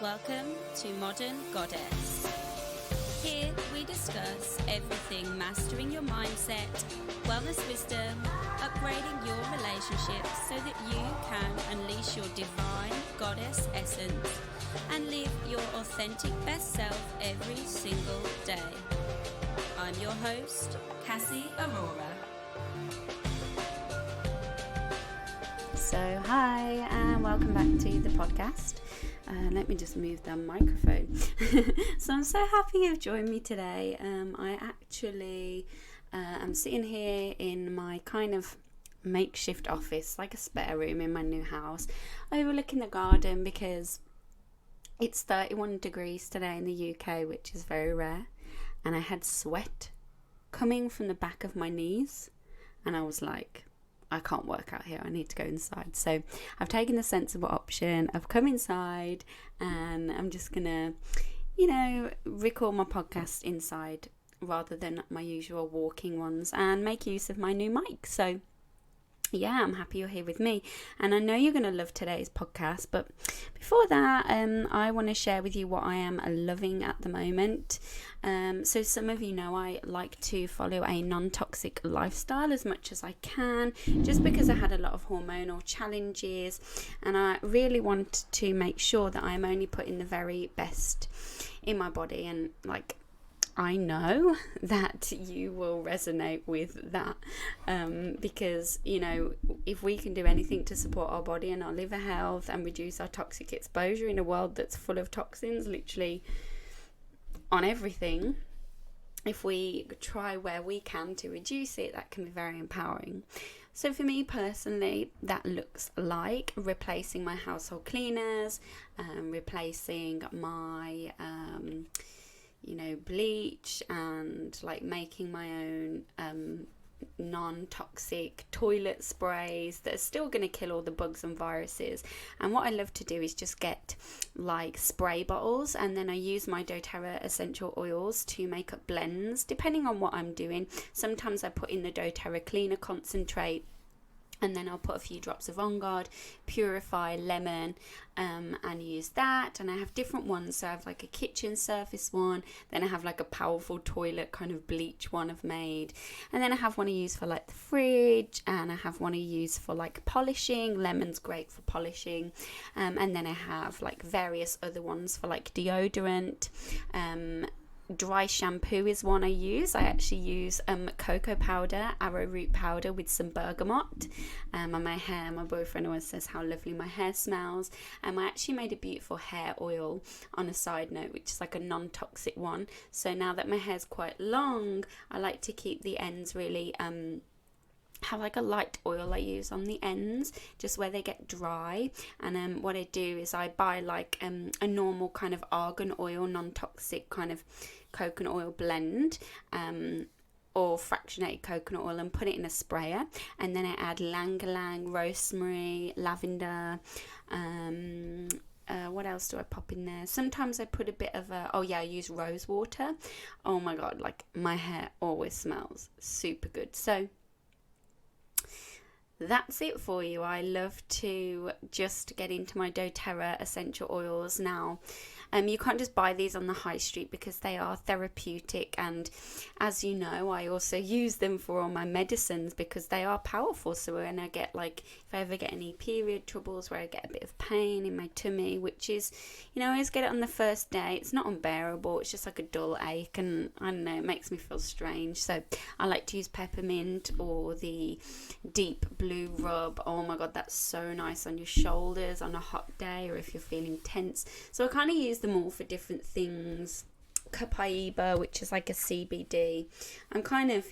Welcome to Modern Goddess. Here we discuss everything mastering your mindset, wellness wisdom, upgrading your relationships so that you can unleash your divine goddess essence and live your authentic best self every single day. I'm your host, Cassie Aurora. So hi and welcome back to the podcast. Let me just move the microphone. So I'm so happy you've joined me today. I actually am sitting here in my kind of makeshift office, like a spare room in my new house, overlooking the garden because it's 31 degrees today in the UK, which is very rare. And I had sweat coming from the back of my knees and I was like, I can't work out here, I need to go inside. So I've taken the sensible option. I've come inside and I'm just gonna, record my podcast inside rather than my usual walking ones and make use of my new mic. So yeah, I'm happy you're here with me and I know you're going to love today's podcast, but before that I want to share with you what I am loving at the moment. So some of you know I like to follow a non-toxic lifestyle as much as I can, just because I had a lot of hormonal challenges and I really want to make sure that I'm only putting the very best in my body. And I know that you will resonate with that because, if we can do anything to support our body and our liver health and reduce our toxic exposure in a world that's full of toxins, literally on everything, if we try where we can to reduce it, that can be very empowering. So for me personally, that looks like replacing my household cleaners, replacing my bleach, and making my own non-toxic toilet sprays that are still going to kill all the bugs and viruses. And what I love to do is just get spray bottles, and then I use my doTERRA essential oils to make up blends depending on what I'm doing. Sometimes I put in the doTERRA cleaner concentrate, and then I'll put a few drops of On Guard, Purify, Lemon, and use that. And I have different ones. So I have a kitchen surface one. Then I have a powerful toilet kind of bleach one I've made. And then I have one I use for the fridge. And I have one I use for polishing. Lemon's great for polishing. And then I have various other ones for deodorant. Dry shampoo is one I use. I actually use cocoa powder, arrowroot powder with some bergamot on my hair. My boyfriend always says how lovely my hair smells. I actually made a beautiful hair oil on a side note, which is a non-toxic one. So now that my hair's quite long, I like to keep the ends really have a light oil I use on the ends just where they get dry. And what I do is I buy a normal kind of argan oil, non-toxic kind of coconut oil blend or fractionated coconut oil, and put it in a sprayer, and then I add ylang-ylang, rosemary, lavender, what else do I pop in there? Sometimes I put a bit of I use rose water. Oh my god, my hair always smells super good. So that's it for you. I love to just get into my doTERRA essential oils now. You can't just buy these on the high street because they are therapeutic, and as you know, I also use them for all my medicines because they are powerful. So when I get if I ever get any period troubles where I get a bit of pain in my tummy, which is, I always get it on the first day. It's not unbearable, it's just a dull ache, and I don't know, it makes me feel strange. So I like to use peppermint or the deep blue rub. Oh my god, that's so nice on your shoulders on a hot day or if you're feeling tense. So I kind of use them all for different things. Copaiba, which is a CBD. I'm kind of,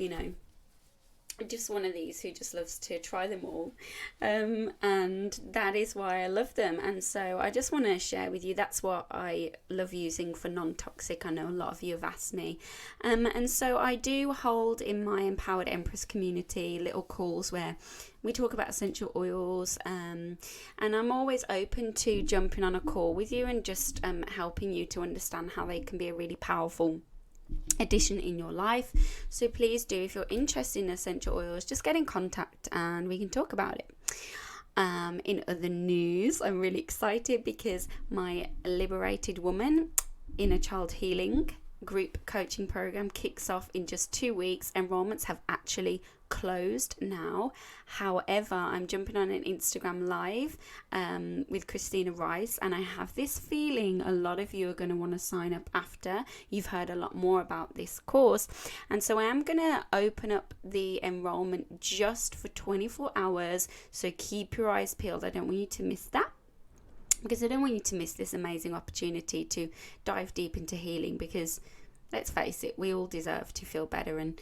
just one of these who just loves to try them all, and that is why I love them. And so I just want to share with you, that's what I love using for non-toxic. I know a lot of you have asked me, and so I do hold in my Empowered Empress community little calls where we talk about essential oils, and I'm always open to jumping on a call with you and just helping you to understand how they can be a really powerful addition in your life. So please do, if you're interested in essential oils, just get in contact and we can talk about it. In other news, I'm really excited because my Liberated Woman Inner Child Healing group coaching program kicks off in just 2 weeks. Enrollments have actually closed now. However, I'm jumping on an Instagram live with Christina Rice, and I have this feeling a lot of you are going to want to sign up after you've heard a lot more about this course. And so I am going to open up the enrollment just for 24 hours, so keep your eyes peeled. I don't want you to miss that, because I don't want you to miss this amazing opportunity to dive deep into healing, because let's face it, we all deserve to feel better, and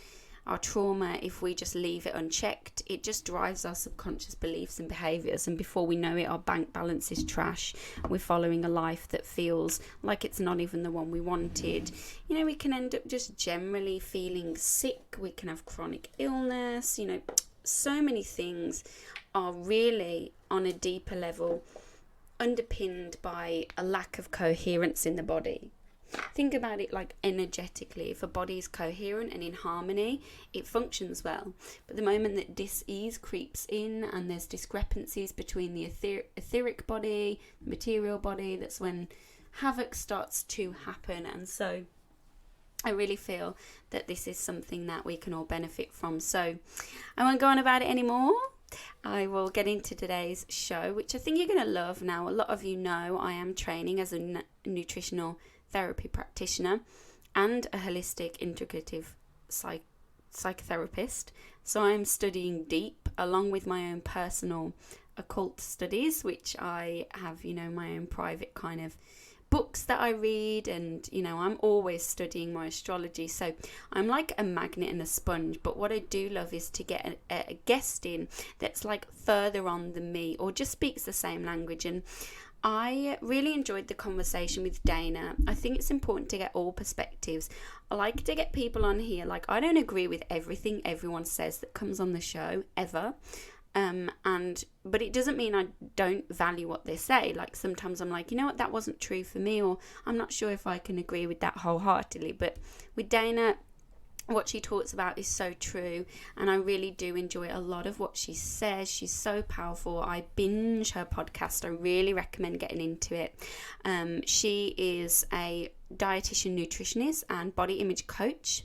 our trauma, if we just leave it unchecked, it just drives our subconscious beliefs and behaviours, and before we know it, our bank balance is trash. We're following a life that feels like it's not even the one we wanted. We can end up just generally feeling sick. We can have chronic illness. So many things are really on a deeper level underpinned by a lack of coherence in the body. Think about it like energetically. If a body is coherent and in harmony, it functions well. But the moment that dis-ease creeps in and there's discrepancies between the etheric body, the material body, that's when havoc starts to happen. And so I really feel that this is something that we can all benefit from. So I won't go on about it anymore. I will get into today's show, which I think you're going to love. Now, a lot of you know I am training as a nutritional therapy practitioner and a holistic integrative psychotherapist. So I'm studying deep, along with my own personal occult studies, which I have, my own private kind of books that I read, and I'm always studying my astrology. So I'm like a magnet and a sponge, but what I do love is to get a guest in that's like further on than me, or just speaks the same language. And I really enjoyed the conversation with Dana. I think it's important to get all perspectives. I like to get people on here. Like, I don't agree with everything everyone says that comes on the show ever. But it doesn't mean I don't value what they say. Like, sometimes I'm like, you know what, that wasn't true for me, or I'm not sure if I can agree with that wholeheartedly. But with Dana, what she talks about is so true, and I really do enjoy a lot of what she says. She's so powerful. I binge her podcast. I really recommend getting into it. She is a dietitian-nutritionist and body image coach,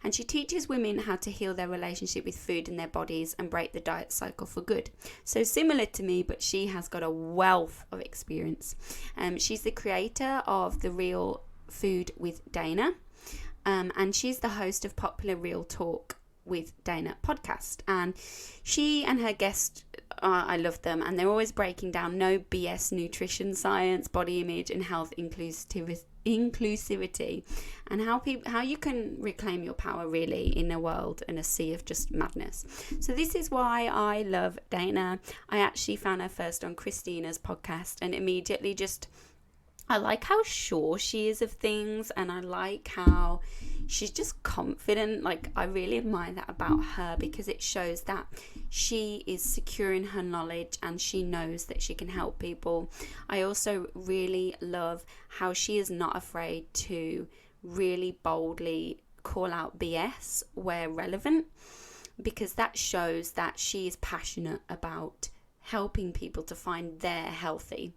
and she teaches women how to heal their relationship with food and their bodies and break the diet cycle for good. So similar to me, but she has got a wealth of experience. She's the creator of the Real Food with Dana. And she's the host of Popular Real Talk with Dana podcast. And she and her guest, I love them, and they're always breaking down no BS nutrition science, body image, and health inclusivity, and how you can reclaim your power really in a world and a sea of just madness. So this is why I love Dana. I actually found her first on Christina's podcast, and immediately I like how sure she is of things, and I like how she's just confident. Like, I really admire that about her, because it shows that she is secure in her knowledge and she knows that she can help people. I also really love how she is not afraid to really boldly call out BS where relevant, because that shows that she is passionate about helping people to find their healthy.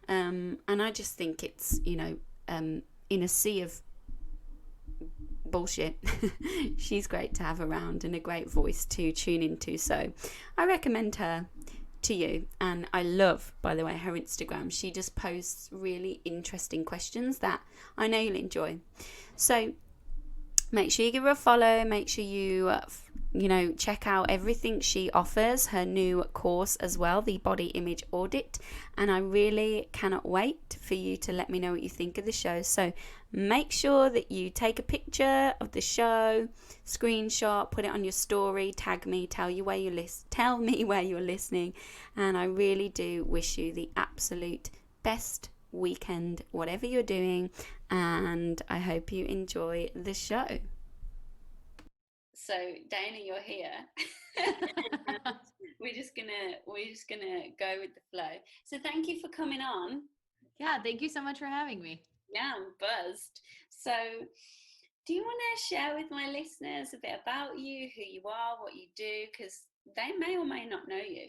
And I just think it's, in a sea of bullshit, she's great to have around and a great voice to tune into. So I recommend her to you. And I love, by the way, her Instagram. She just posts really interesting questions that I know you'll enjoy. So make sure you give her a follow. Make sure you check out everything she offers, her new course as well, the body image audit. And I really cannot wait for you to let me know what you think of the show. So make sure that you take a picture of the show, screenshot, put it on your story, tag me, tell me where you're listening. And I really do wish you the absolute best weekend, whatever you're doing, and I hope you enjoy the show. So Dana, you're here. we're just gonna go with the flow. So thank you for coming on. Yeah, thank you so much for having me. Yeah, I'm buzzed. So do you want to share with my listeners a bit about you, who you are, what you do, because they may or may not know you?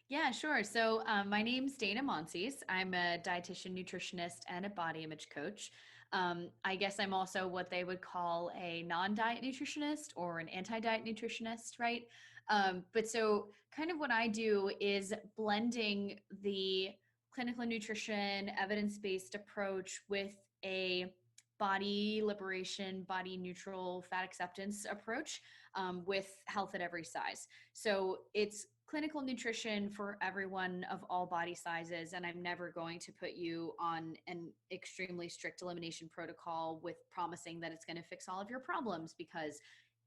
Yeah, sure. So my name's Dana Monsees. I'm a dietitian, nutritionist, and a body image coach. I guess I'm also what they would call a non-diet nutritionist or an anti-diet nutritionist, right? But so kind of what I do is blending the clinical nutrition, evidence-based approach with a body liberation, body neutral fat acceptance approach with health at every size. So it's clinical nutrition for everyone of all body sizes. And I'm never going to put you on an extremely strict elimination protocol with promising that it's going to fix all of your problems because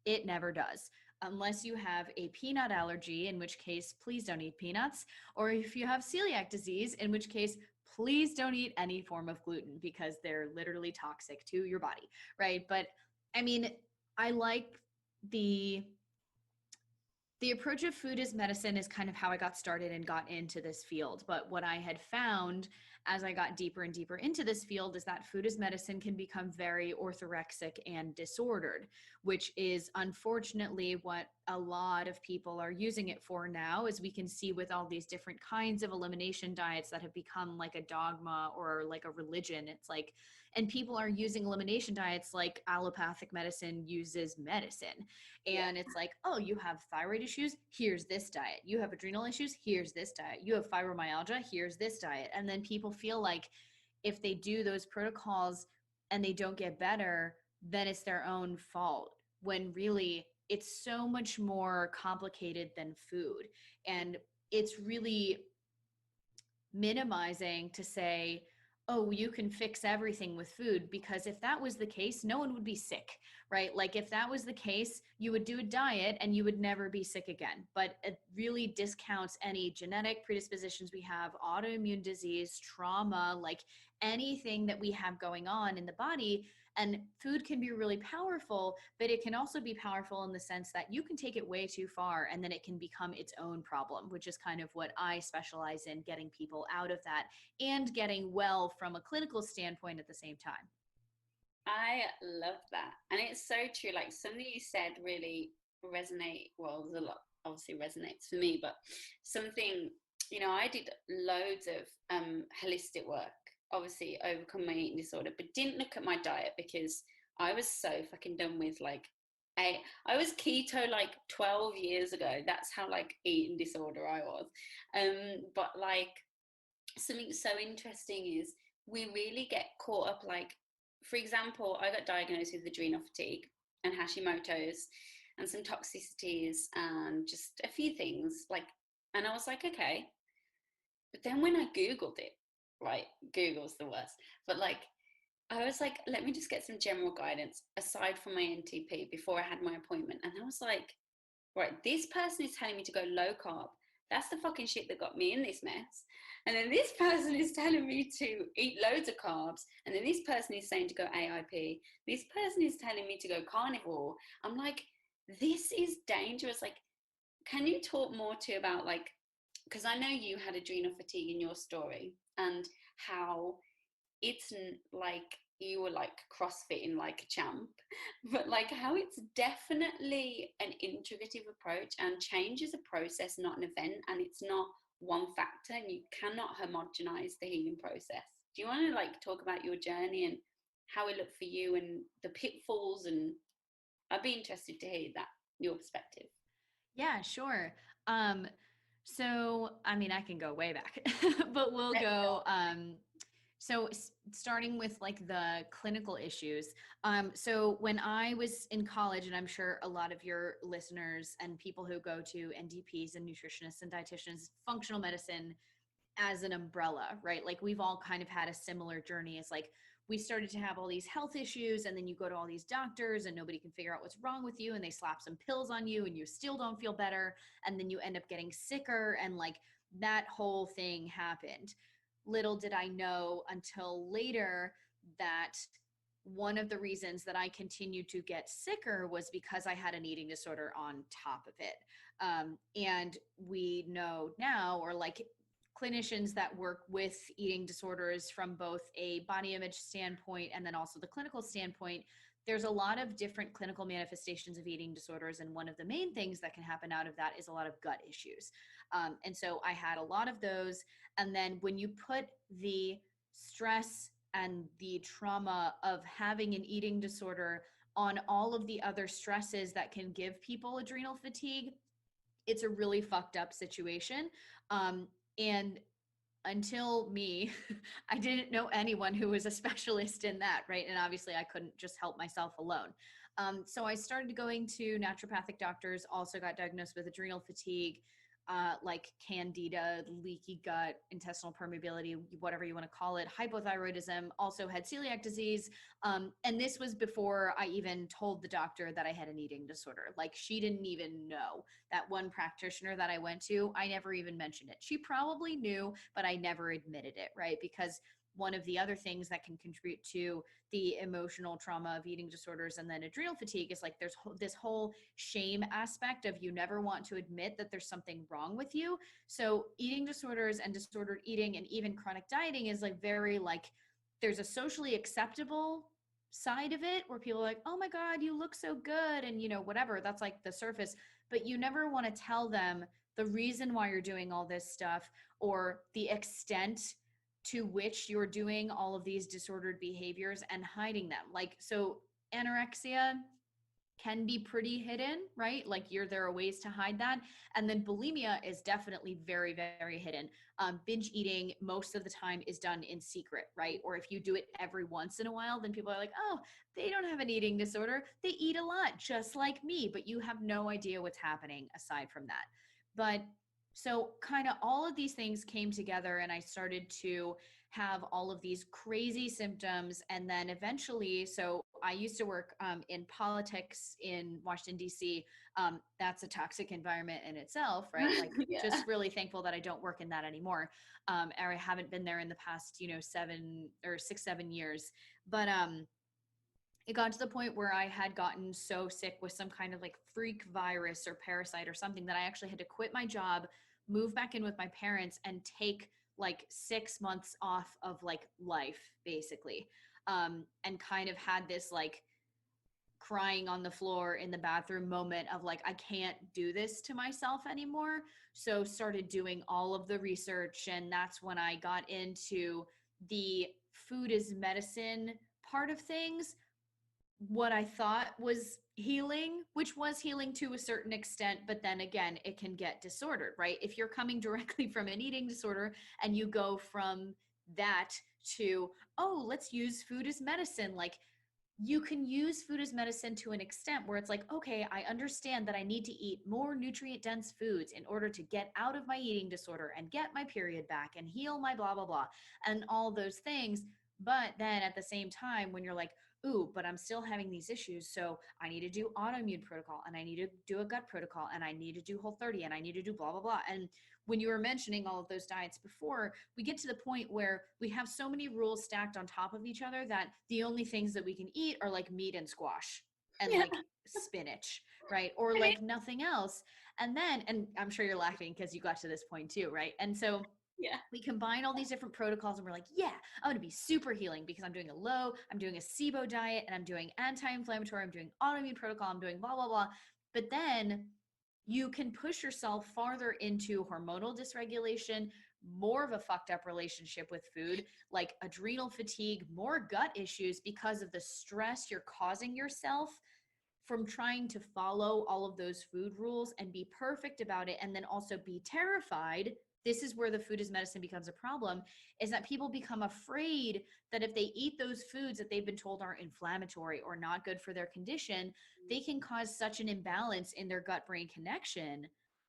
it never does. Unless you have a peanut allergy, in which case, please don't eat peanuts. Or if you have celiac disease, in which case, please don't eat any form of gluten because they're literally toxic to your body, right? But I mean, I like the the approach of food as medicine is kind of how I got started and got into this field. But what I had found as I got deeper and deeper into this field is that food as medicine can become very orthorexic and disordered, which is unfortunately what a lot of people are using it for now, as we can see with all these different kinds of elimination diets that have become like a dogma or like a religion. It's like, and people are using elimination diets like allopathic medicine uses medicine. Yeah. And it's like, oh, you have thyroid issues, here's this diet. You have adrenal issues, here's this diet. You have fibromyalgia, here's this diet. And then people feel like if they do those protocols and they don't get better, then it's their own fault, when really it's so much more complicated than food. And it's really minimizing to say, oh, you can fix everything with food, because if that was the case, no one would be sick, right? Like if that was the case, you would do a diet and you would never be sick again. But it really discounts any genetic predispositions we have, autoimmune disease, trauma, like anything that we have going on in the body. And food can be really powerful, but it can also be powerful in the sense that you can take it way too far and then it can become its own problem, which is kind of what I specialize in, getting people out of that and getting well from a clinical standpoint at the same time. I love that. And it's so true. Like something you said really resonate. Well, there's a lot obviously resonates for me, but something, I did loads of holistic work, obviously overcome my eating disorder, but didn't look at my diet because I was so fucking done with like I was keto like 12 years ago. That's how like eating disorder I was. But like something so interesting is we really get caught up, like for example, I got diagnosed with adrenal fatigue and Hashimoto's and some toxicities and just a few things like, and I was like, okay. But then when I googled it, right, Google's the worst, but like I was like, let me just get some general guidance aside from my NTP before I had my appointment. And I was like, right, this person is telling me to go low carb. That's the fucking shit that got me in this mess. And then this person is telling me to eat loads of carbs. And then this person is saying to go AIP. This person is telling me to go carnivore. I'm like, this is dangerous. Like, can you talk more to about like, because I know you had adrenal fatigue in your story and how it's like you were like crossfitting like a champ, but like how it's definitely an integrative approach and change is a process, not an event, and it's not one factor and you cannot homogenize the healing process. Do you want to like talk about your journey and how it looked for you and the pitfalls? And I'd be interested to hear that, your perspective. Yeah, sure. So, I mean, I can go way back, but we'll Let's go. go. So, starting with like the clinical issues. So, when I was in college, and I'm sure a lot of your listeners and people who go to NDPs and nutritionists and dietitians, functional medicine as an umbrella, right? Like we've all kind of had a similar journey. It's like we started to have all these health issues, and then you go to all these doctors and nobody can figure out what's wrong with you, and they slap some pills on you and you still don't feel better, and then you end up getting sicker, and like that whole thing happened. Little did I know until later that one of the reasons that I continued to get sicker was because I had an eating disorder on top of it. And we know now, or like clinicians that work with eating disorders from both a body image standpoint and then also the clinical standpoint, there's a lot of different clinical manifestations of eating disorders. And one of the main things that can happen out of that is a lot of gut issues. And so I had a lot of those. And then when you put the stress and the trauma of having an eating disorder on all of the other stresses that can give people adrenal fatigue, it's a really fucked up situation. And until me, I didn't know anyone who was a specialist in that, right? And obviously, I couldn't just help myself alone. So I started going to naturopathic doctors, also got diagnosed with adrenal fatigue, like candida, leaky gut, intestinal permeability, whatever you want to call it, hypothyroidism, also had celiac disease. And this was before I even told the doctor that I had an eating disorder. Like, she didn't even know. That one practitioner that I went to, I never even mentioned it. She probably knew, but I never admitted it, right? Because one of the other things that can contribute to the emotional trauma of eating disorders and then adrenal fatigue is like there's this whole shame aspect of you never want to admit that there's something wrong with you. So eating disorders and disordered eating and even chronic dieting is like very like there's a socially acceptable side of it where people are like, oh my God, you look so good. And you know, whatever, that's like the surface, but you never want to tell them the reason why you're doing all this stuff or the extent to which you're doing all of these disordered behaviors and hiding them. Like, so anorexia can be pretty hidden, right? Like there are ways to hide that. And then bulimia is definitely very, very hidden. Binge eating most of the time is done in secret, right? Or if you do it every once in a while, then people are like, oh, they don't have an eating disorder. They eat a lot, just like me, but you have no idea what's happening aside from that. But so kind of all of these things came together and I started to have all of these crazy symptoms. And then eventually, so I used to work in politics in Washington, D.C. That's a toxic environment in itself, right? Like Yeah. just really thankful that I don't work in that anymore. Or I haven't been there in the past, 7 years. But it got to the point where I had gotten so sick with some kind of like freak virus or parasite or something that I actually had to quit my job, move back in with my parents, and take like 6 months off of like life, basically. And kind of had this like crying on the floor in the bathroom moment of like, I can't do this to myself anymore. So started doing all of the research. And that's when I got into the food is medicine part of things, what I thought was healing, which was healing to a certain extent, but then again, it can get disordered, right? If you're coming directly from an eating disorder and you go from that to, oh, let's use food as medicine, like you can use food as medicine to an extent where it's like, okay, I understand that I need to eat more nutrient dense foods in order to get out of my eating disorder and get my period back and heal my blah, blah, blah, and all those things. But then at the same time, when you're like, ooh, but I'm still having these issues. So I need to do autoimmune protocol and I need to do a gut protocol and I need to do Whole30 and I need to do blah, blah, blah. And when you were mentioning all of those diets before, we get to the point where we have so many rules stacked on top of each other that the only things that we can eat are like meat and squash and Yeah. like spinach, right? Or like nothing else. And then, and I'm sure you're laughing because you got to this point too, right? And so Yeah. we combine all these different protocols and we're like, yeah, I'm going to be super healing because I'm doing I'm doing a SIBO diet and I'm doing anti-inflammatory, I'm doing autoimmune protocol, I'm doing blah, blah, blah. But then you can push yourself farther into hormonal dysregulation, more of a fucked up relationship with food, like adrenal fatigue, more gut issues because of the stress you're causing yourself from trying to follow all of those food rules and be perfect about it, and then also be terrified. This is where the food as medicine becomes a problem, is that people become afraid that if they eat those foods that they've been told are inflammatory or not good for their condition, they can cause such an imbalance in their gut brain connection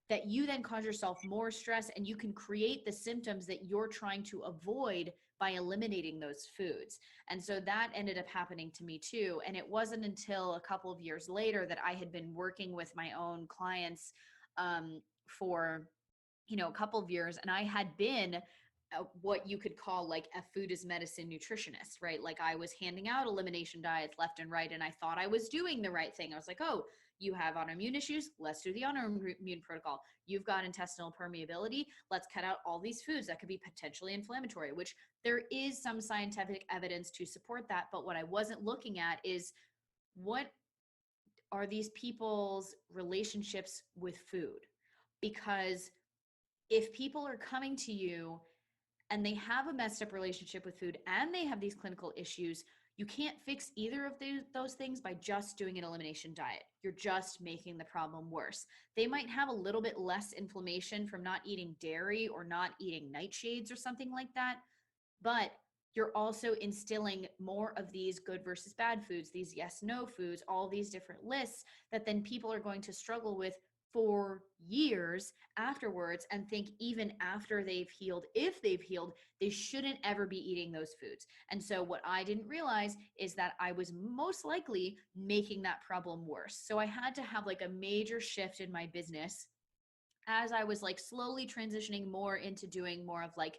that you then cause yourself more stress and you can create the symptoms that you're trying to avoid by eliminating those foods. And so that ended up happening to me too. And it wasn't until a couple of years later that I had been working with my own clients for, a couple of years. And I had been what you could call like a food as medicine nutritionist, right? Like I was handing out elimination diets left and right. And I thought I was doing the right thing. I was like, oh, you have autoimmune issues. Let's do the autoimmune protocol. You've got intestinal permeability. Let's cut out all these foods that could be potentially inflammatory, which there is some scientific evidence to support that. But what I wasn't looking at is what are these people's relationships with food? Because if people are coming to you and they have a messed up relationship with food and they have these clinical issues, you can't fix either of those things by just doing an elimination diet. You're just making the problem worse. They might have a little bit less inflammation from not eating dairy or not eating nightshades or something like that, but you're also instilling more of these good versus bad foods, these yes no foods, all these different lists that then people are going to struggle with for years afterwards and think even after they've healed, if they've healed, they shouldn't ever be eating those foods. And so what I didn't realize is that I was most likely making that problem worse. So I had to have like a major shift in my business as I was like slowly transitioning more into doing more of like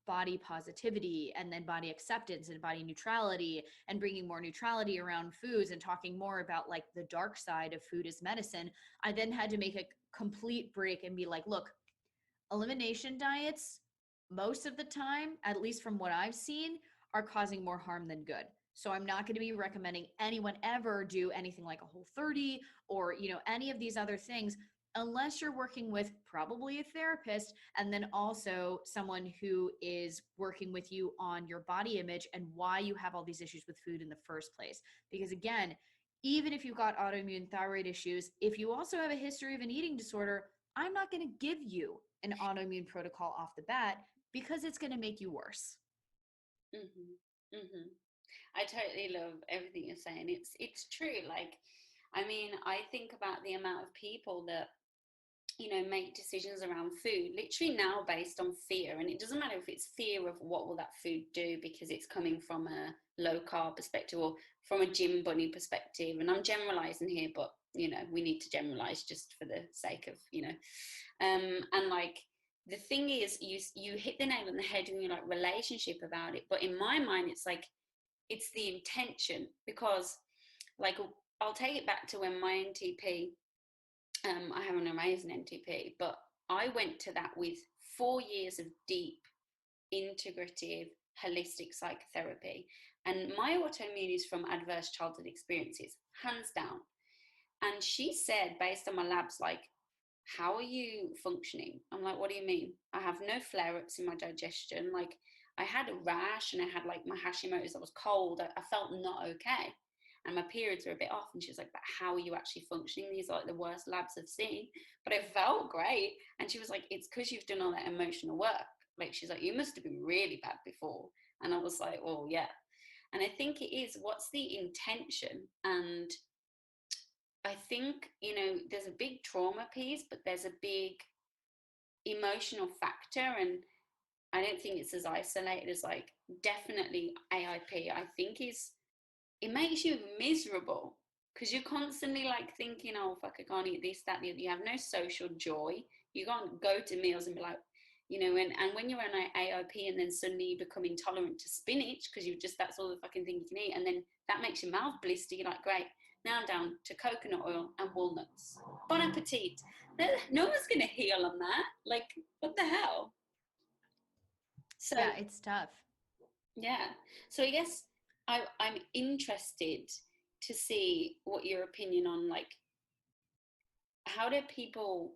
body positivity and then body acceptance and body neutrality and bringing more neutrality around foods and talking more about like the dark side of food as medicine. I then had to make a complete break and be like, look, elimination diets, most of the time, at least from what I've seen, are causing more harm than good. So I'm not going to be recommending anyone ever do anything like a Whole30 or, any of these other things unless you're working with probably a therapist and then also someone who is working with you on your body image and why you have all these issues with food in the first place. Because again, even if you've got autoimmune thyroid issues, if you also have a history of an eating disorder, I'm not going to give you an autoimmune protocol off the bat because it's going to make you worse. Mm-hmm. Mm-hmm. I totally love everything you're saying. It's true. Like, I mean, I think about the amount of people that, make decisions around food literally now based on fear. And it doesn't matter if it's fear of what will that food do because it's coming from a low carb perspective or from a gym bunny perspective. And I'm generalizing here, but we need to generalize just for the sake of, and like the thing is, you hit the nail on the head when you're like relationship about it. But in my mind, it's like it's the intention, because like I'll take it back to when my NTP, I have an amazing NTP, but I went to that with 4 years of deep, integrative, holistic psychotherapy. And my autoimmune is from adverse childhood experiences, hands down. And she said, based on my labs, like, how are you functioning? I'm like, what do you mean? I have no flare ups in my digestion. Like, I had a rash and I had like my Hashimoto's, I was cold. I felt not okay. And my periods were a bit off. And she was like, but how are you actually functioning? These are like the worst labs I've seen. But I felt great. And she was like, it's because you've done all that emotional work. Like, she's like, you must have been really bad before. And I was like, well, yeah. And I think it is, what's the intention? And I think, there's a big trauma piece, but there's a big emotional factor. And I don't think it's as isolated as like definitely AIP. I think it makes you miserable because you're constantly like thinking, oh, fuck, I can't eat this, that, the other. You have no social joy. You can't go to meals and be like, and when you're on AIP and then suddenly you become intolerant to spinach because that's all the fucking thing you can eat. And then that makes your mouth blister. You're like, great. Now I'm down to coconut oil and walnuts. Bon appetit. No one's going to heal on that. Like, what the hell? So, Yeah, it's tough. yeah. So I guess I'm interested to see what your opinion on, like, how do people,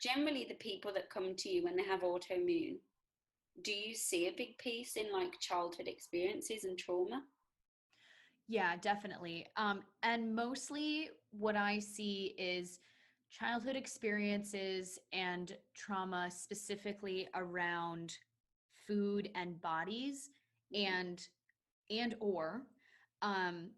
generally the people that come to you when they have autoimmune, do you see a big piece in like childhood experiences and trauma? Yeah, definitely. And mostly what I see is childhood experiences and trauma specifically around food and bodies Mm-hmm. and or um,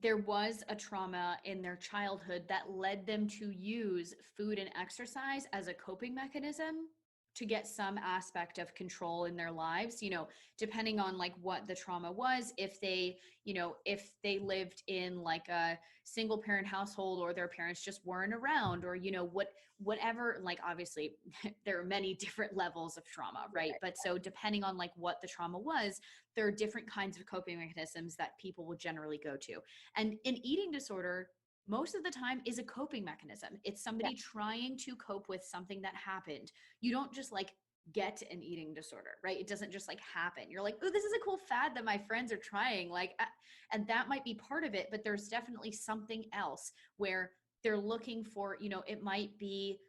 there was a trauma in their childhood that led them to use food and exercise as a coping mechanism to get some aspect of control in their lives, depending on like what the trauma was. If they lived in like a single parent household or their parents just weren't around, or whatever, like obviously there are many different levels of trauma, right? But so depending on like what the trauma was, there are different kinds of coping mechanisms that people will generally go to. And an eating disorder most of the time is a coping mechanism. It's Yeah. somebody trying to cope with something that happened. You don't just like get an eating disorder, right? It doesn't just like happen. You're like, oh, this is a cool fad that my friends are trying. Like, and that might be part of it, but there's definitely something else where they're looking for, you know, it might be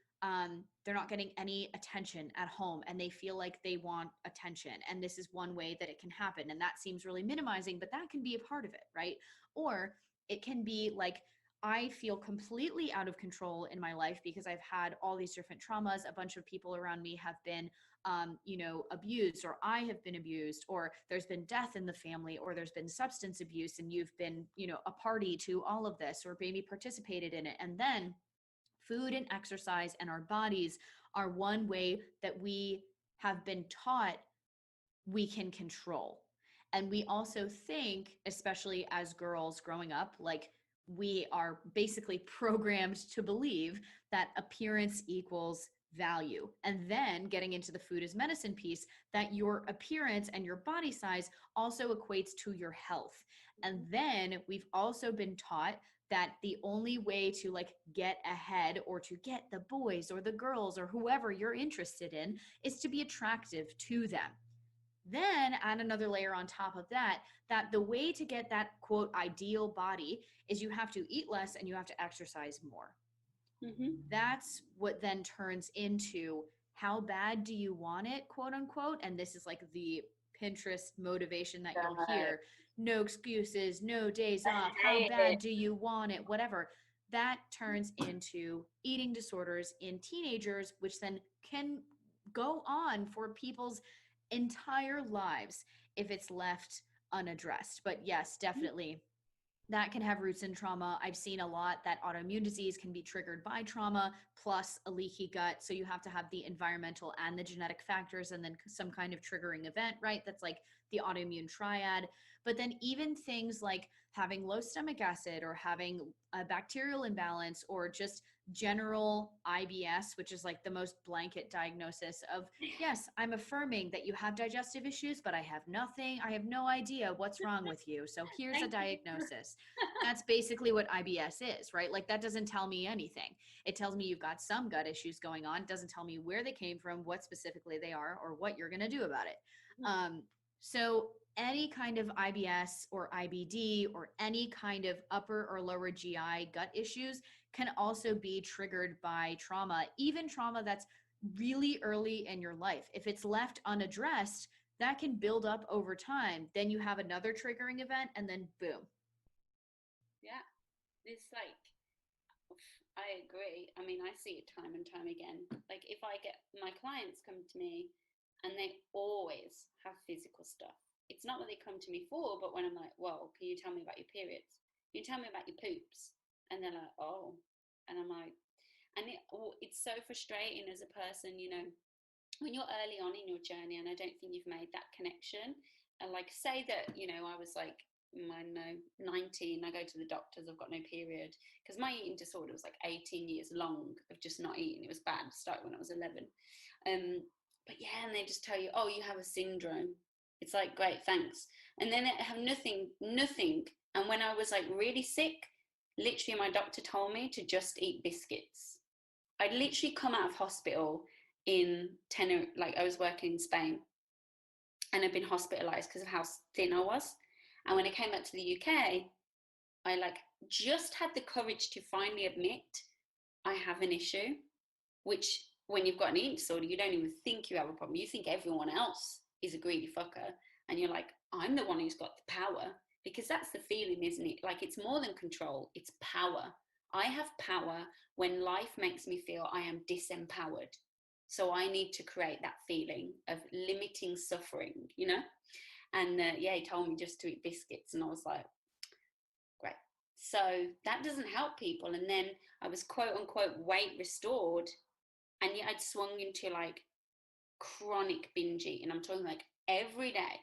they're not getting any attention at home and they feel like they want attention. And this is one way that it can happen. And that seems really minimizing, but that can be a part of it, right? Or it can be like, I feel completely out of control in my life because I've had all these different traumas. A bunch of people around me have been, you know, abused, or I have been abused, or there's been death in the family, or there's been substance abuse, and you've been, you know, a party to all of this, or maybe participated in it. And then food and exercise and our bodies are one way that we have been taught we can control. And we also think, especially as girls growing up, like we are basically programmed to believe that appearance equals value. And then getting into the food as medicine piece, that your appearance and your body size also equates to your health. And then we've also been taught that the only way to like get ahead or to get the boys or the girls or whoever you're interested in is to be attractive to them. Then add another layer on top of that, that the way to get that quote ideal body is you have to eat less and you have to exercise more. Mm-hmm. That's what then turns into how bad do you want it, quote unquote. And this is like the Pinterest motivation that you'll hear. No excuses, no days off. How bad do you want it? Whatever. That turns into eating disorders in teenagers, which then can go on for people's entire lives if it's left unaddressed. But yes, definitely that can have roots in trauma. I've seen a lot that autoimmune disease can be triggered by trauma plus a leaky gut. So you have to have the environmental and the genetic factors and then some kind of triggering event, right? That's like the autoimmune triad. But then even things like having low stomach acid or having a bacterial imbalance or just general IBS, which is like the most blanket diagnosis of, yes, I'm affirming that you have digestive issues, but I have nothing. I have no idea what's wrong with you. So here's a diagnosis. That's basically what IBS is, right? Like that doesn't tell me anything. It tells me you've got some gut issues going on. It doesn't tell me where they came from, what specifically they are, or what you're going to do about it. So any kind of IBS or IBD or any kind of upper or lower GI gut issues can also be triggered by trauma, even trauma that's really early in your life. If it's left unaddressed, that can build up over time. Then you have another triggering event and then boom. Yeah, it's like, I agree. I mean, I see it time and time again. Like if I get my clients come to me and they always have physical stuff. It's not what they come to me for, but when I'm like, well, can you tell me about your periods? Can you tell me about your poops? And they're like, oh. And I'm like, and it's so frustrating as a person, you know, when you're early on in your journey and I don't think you've made that connection. And like say that, you know, I was like, I don't know, 19, I go to the doctors, I've got no period. Because my eating disorder was like 18 years long of just not eating. It was bad. It started when I was 11. But yeah, and they just tell you, oh, you have a syndrome. It's like, great, thanks. And then I have nothing. And when I was like really sick, literally my doctor told me to just eat biscuits. I'd literally come out of hospital in Tenerife, like I was working in Spain and I'd been hospitalized because of how thin I was. And when I came back to the UK, I like just had the courage to finally admit I have an issue, which when you've got an eating disorder, you don't even think you have a problem. You think everyone else is a greedy fucker. And you're like, I'm the one who's got the power, because that's the feeling, isn't it? Like it's more than control, it's power. I have power when life makes me feel I am disempowered. So I need to create that feeling of limiting suffering, you know? And yeah, he told me just to eat biscuits. And I was like, great. So that doesn't help people. And then I was quote unquote weight restored. And yet I'd swung into like chronic binge eating. I'm talking like every day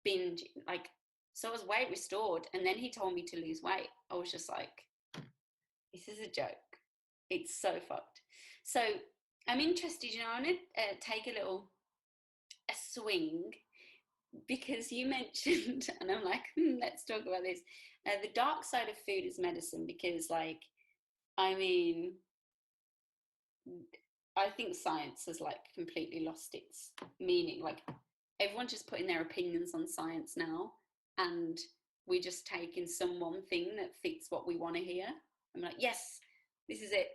binge, like, so I was weight restored. And then he told me to lose weight. I was just like, this is a joke. It's so fucked. So I'm interested, you know, I want to take a swing, because you mentioned, and I'm like, let's talk about this, the dark side of food is medicine. Because like, I mean, I think science has like completely lost its meaning. Like everyone's just putting their opinions on science now, and we just take in some one thing that fits what we want to hear. I'm like, yes, this is it.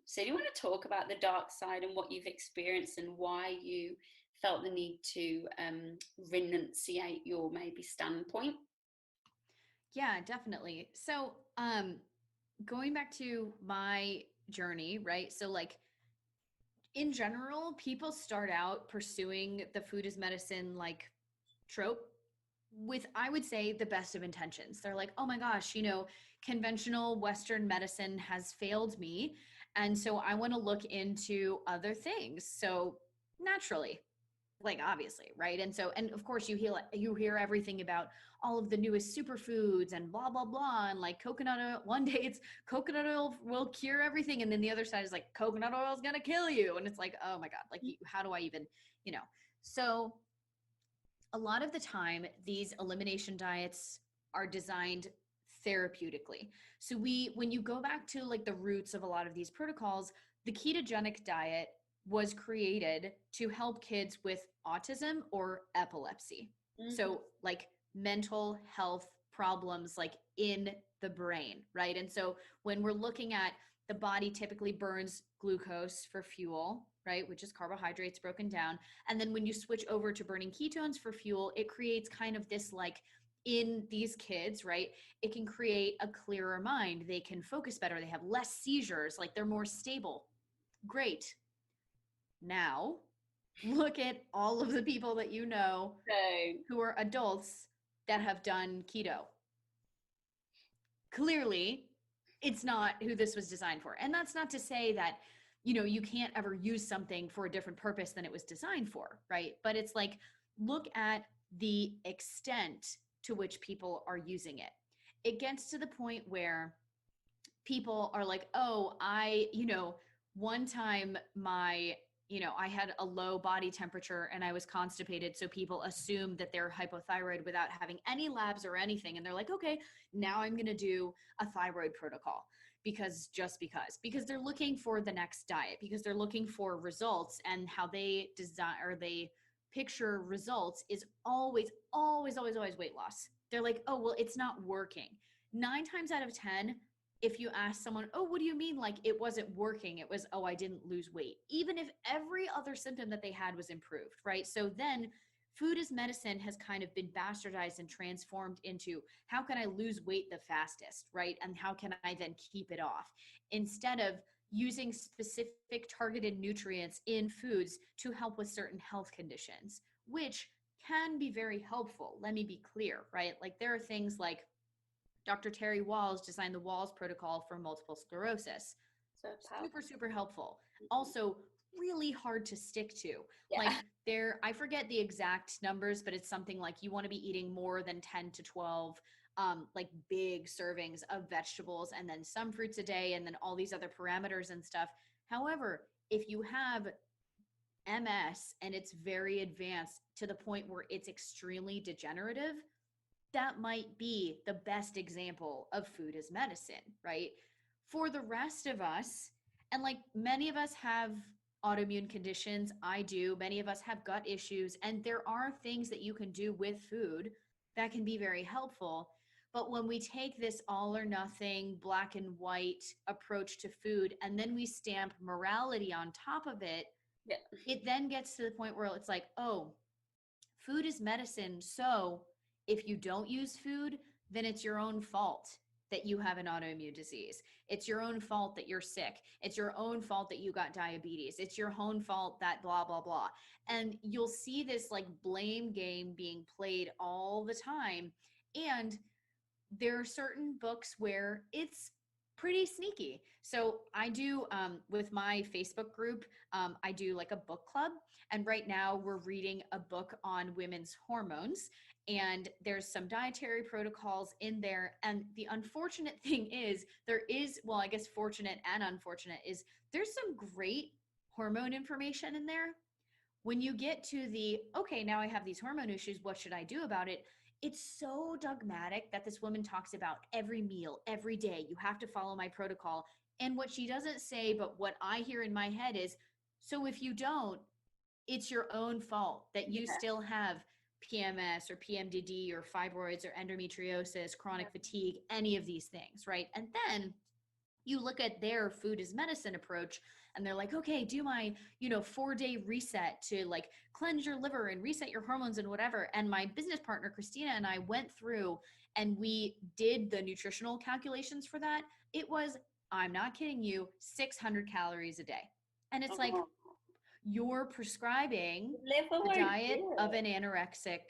So do you want to talk about the dark side and what you've experienced and why you felt the need to renunciate your maybe standpoint? Yeah, definitely. So, going back to my journey, right? So, like, in general, people start out pursuing the food as medicine, like, trope with, I would say, the best of intentions. They're like, oh my gosh, conventional Western medicine has failed me. And so I want to look into other things. So, naturally, like, obviously, right? And so, and of course you hear everything about all of the newest superfoods and blah blah blah, and like coconut oil. One day it's coconut oil will cure everything, and then the other side is like coconut oil is gonna kill you, and it's like, oh my god, like, how do I even, you know? So a lot of the time these elimination diets are designed therapeutically. So when you go back to like the roots of a lot of these protocols, the ketogenic diet was created to help kids with autism or epilepsy. Mm-hmm. So like mental health problems like in the brain, right? And so when we're looking at, the body typically burns glucose for fuel, right, which is carbohydrates broken down. And then when you switch over to burning ketones for fuel, it creates kind of this, like, in these kids, right, it can create a clearer mind. They can focus better. They have less seizures, like they're more stable. Great. Now, look at all of the people that you know who are adults that have done keto. Clearly, it's not who this was designed for. And that's not to say that, you can't ever use something for a different purpose than it was designed for, right? But it's like, look at the extent to which people are using it. It gets to the point where people are like, oh, one time I had a low body temperature and I was constipated. So people assume that they're hypothyroid without having any labs or anything. And they're like, okay, now I'm going to do a thyroid protocol because they're looking for the next diet, because they're looking for results, and how they design or they picture results is always, always, always, always weight loss. They're like, oh, well, it's not working. 9 times out of 10, if you ask someone, oh, what do you mean? Like, it wasn't working. It was, oh, I didn't lose weight. Even if every other symptom that they had was improved, right? So then food as medicine has kind of been bastardized and transformed into, how can I lose weight the fastest, right? And how can I then keep it off? Instead of using specific targeted nutrients in foods to help with certain health conditions, which can be very helpful. Let me be clear, right? Like, there are things like, Dr. Terry Walls designed the Walls protocol for multiple sclerosis. So super, super helpful. Also, really hard to stick to. Yeah. Like, I forget the exact numbers, but it's something like you want to be eating more than 10 to 12 like big servings of vegetables, and then some fruits a day, and then all these other parameters and stuff. However, if you have MS and it's very advanced to the point where it's extremely degenerative, that might be the best example of food as medicine, right? For the rest of us, and like many of us have autoimmune conditions, I do, many of us have gut issues, and there are things that you can do with food that can be very helpful. But when we take this all or nothing, black and white approach to food, and then we stamp morality on top of it, Yeah. It then gets to the point where it's like, oh, food is medicine. So if you don't use food, then it's your own fault that you have an autoimmune disease. It's your own fault that you're sick. It's your own fault that you got diabetes. It's your own fault that blah, blah, blah. And you'll see this like blame game being played all the time. And there are certain books where it's pretty sneaky. So I do, with my Facebook group, I do like a book club. And right now we're reading a book on women's hormones. And there's some dietary protocols in there. And the unfortunate thing is well, I guess fortunate and unfortunate is there's some great hormone information in there. When you get to okay, now I have these hormone issues, what should I do about it? It's so dogmatic that this woman talks about every meal, every day, you have to follow my protocol. And what she doesn't say, but what I hear in my head is, so if you don't, it's your own fault that you Yeah. still have PMS or PMDD or fibroids or endometriosis, chronic fatigue, any of these things, right? And then you look at their food as medicine approach and they're like, okay, do my 4-day reset to like cleanse your liver and reset your hormones and whatever. And my business partner Christina and I went through and we did the nutritional calculations for that. It was, I'm not kidding you, 600 calories a day. And it's like, Oh, you're prescribing liver the won't diet do of it. an anorexic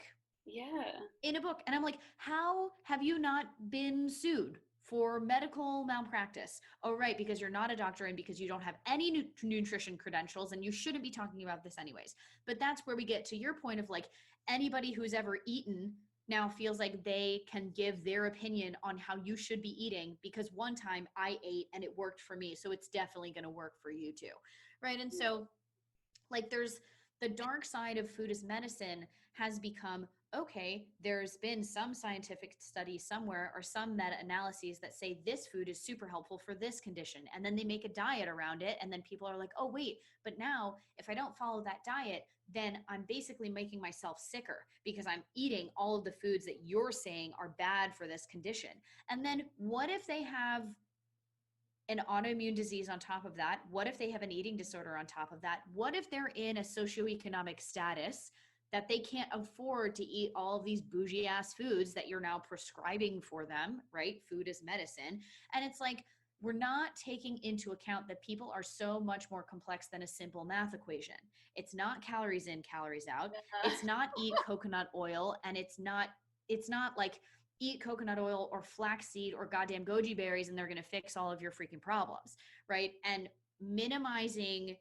Yeah. in a book. And I'm like, how have you not been sued for medical malpractice? Oh, right, because you're not a doctor and because you don't have any nutrition credentials and you shouldn't be talking about this anyways. But that's where we get to your point of like, anybody who's ever eaten now feels like they can give their opinion on how you should be eating because one time I ate and it worked for me. So it's definitely going to work for you too. Right. And so like there's the dark side of food as medicine has become, okay, there's been some scientific study somewhere or some meta-analyses that say this food is super helpful for this condition, and then they make a diet around it, and then people are like, oh wait, but now if I don't follow that diet, then I'm basically making myself sicker because I'm eating all of the foods that you're saying are bad for this condition. And then what if they have an autoimmune disease on top of that? What if they have an eating disorder on top of that? What if they're in a socioeconomic status that they can't afford to eat all of these bougie ass foods that you're now prescribing for them, right? Food is medicine. And it's like, we're not taking into account that people are so much more complex than a simple math equation. It's not calories in, calories out. It's not eat coconut oil, and it's not like eat coconut oil or flaxseed or goddamn goji berries and they're going to fix all of your freaking problems, right? And minimizing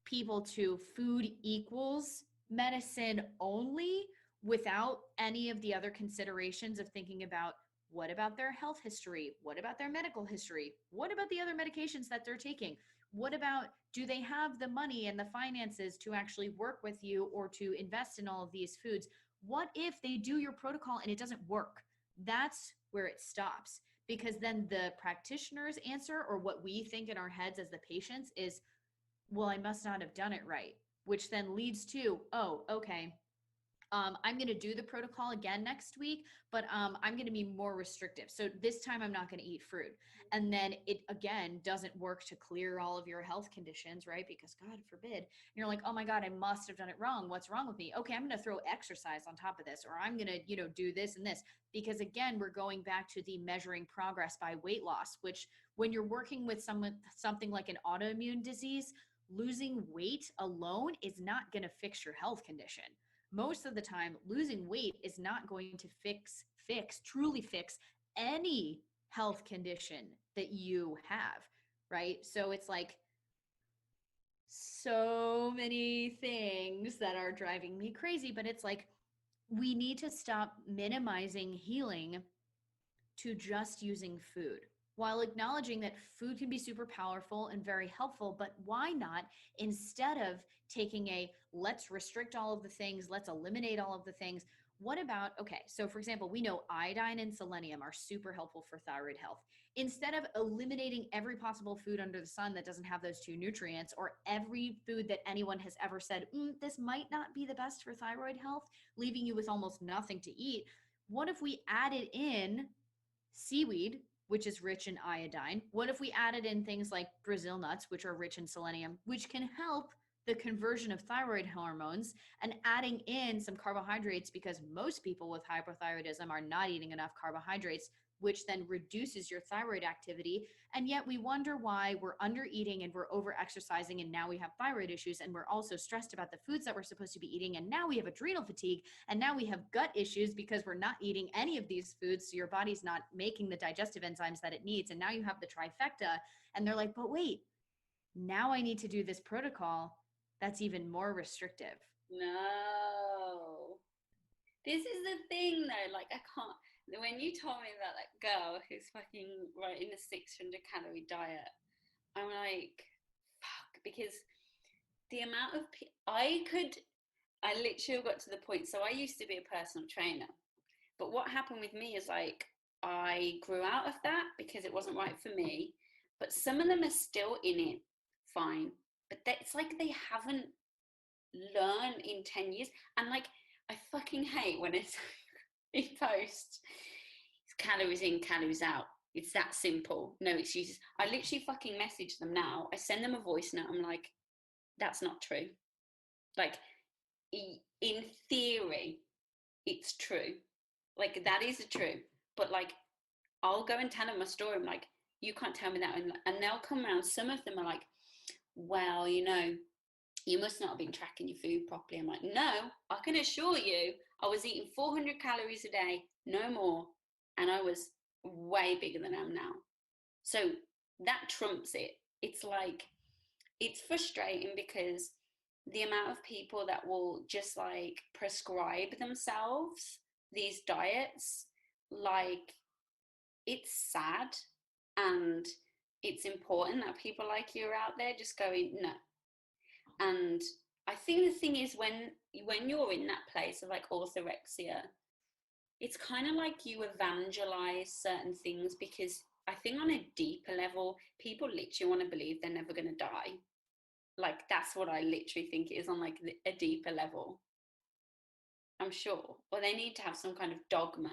people to food equals medicine only without any of the other considerations of thinking about what about their health history? What about their medical history? What about the other medications that they're taking? What about, do they have the money and the finances to actually work with you or to invest in all of these foods? What if they do your protocol and it doesn't work? That's where it stops, because then the practitioner's answer, or what we think in our heads as the patients, is, well, I must not have done it right, which then leads to, oh, okay, I'm going to do the protocol again next week, but I'm going to be more restrictive. So this time I'm not going to eat fruit. And then it again doesn't work to clear all of your health conditions, right? Because God forbid, and you're like, oh my God, I must have done it wrong. What's wrong with me? Okay, I'm going to throw exercise on top of this, or I'm going to, do this and this. Because again, we're going back to the measuring progress by weight loss, which when you're working with something like an autoimmune disease, losing weight alone is not going to fix your health condition. Most of the time, losing weight is not going to truly fix any health condition that you have, right? So it's like so many things that are driving me crazy, but it's like we need to stop minimizing healing to just using food, while acknowledging that food can be super powerful and very helpful. But why not, instead of taking a let's restrict all of the things, let's eliminate all of the things, what about, okay, so for example, we know iodine and selenium are super helpful for thyroid health. Instead of eliminating every possible food under the sun that doesn't have those two nutrients, or every food that anyone has ever said, this might not be the best for thyroid health, leaving you with almost nothing to eat, what if we added in seaweed, which is rich in iodine? What if we added in things like Brazil nuts, which are rich in selenium, which can help the conversion of thyroid hormones, and adding in some carbohydrates, because most people with hypothyroidism are not eating enough carbohydrates, which then reduces your thyroid activity. And yet we wonder why we're under eating and we're over exercising, and now we have thyroid issues, and we're also stressed about the foods that we're supposed to be eating, and now we have adrenal fatigue, and now we have gut issues because we're not eating any of these foods, so your body's not making the digestive enzymes that it needs, and now you have the trifecta. And they're like, but wait, now I need to do this protocol that's even more restrictive. No. This is the thing though, like I can't, when you told me about that girl who's fucking writing a 600 calorie diet, I'm like, fuck, because the amount of, I literally got to the point, so I used to be a personal trainer, but what happened with me is like, I grew out of that because it wasn't right for me. but some of them are still in it fine. But it's like they haven't learned in 10 years. And like, I fucking hate when it's it posts calories in, calories out. It's that simple. No excuses. I literally fucking message them now. I send them a voice note. I'm like, that's not true. Like, in theory, it's true. Like, that is true. But like, I'll go and tell them a story. I'm like, you can't tell me that. And they'll come around. Some of them are like, well, you must not have been tracking your food properly. I'm like, no, I can assure you, I was eating 400 calories a day, no more. And I was way bigger than I am now. So that trumps it. It's like, it's frustrating because the amount of people that will just like prescribe themselves these diets, like, it's sad, and it's important that people like you are out there just going, no. And I think the thing is, when you're in that place of like orthorexia, it's kind of like you evangelize certain things, because I think on a deeper level, people literally want to believe they're never going to die. Like, that's what I literally think it is on like a deeper level, I'm sure. Or they need to have some kind of dogma,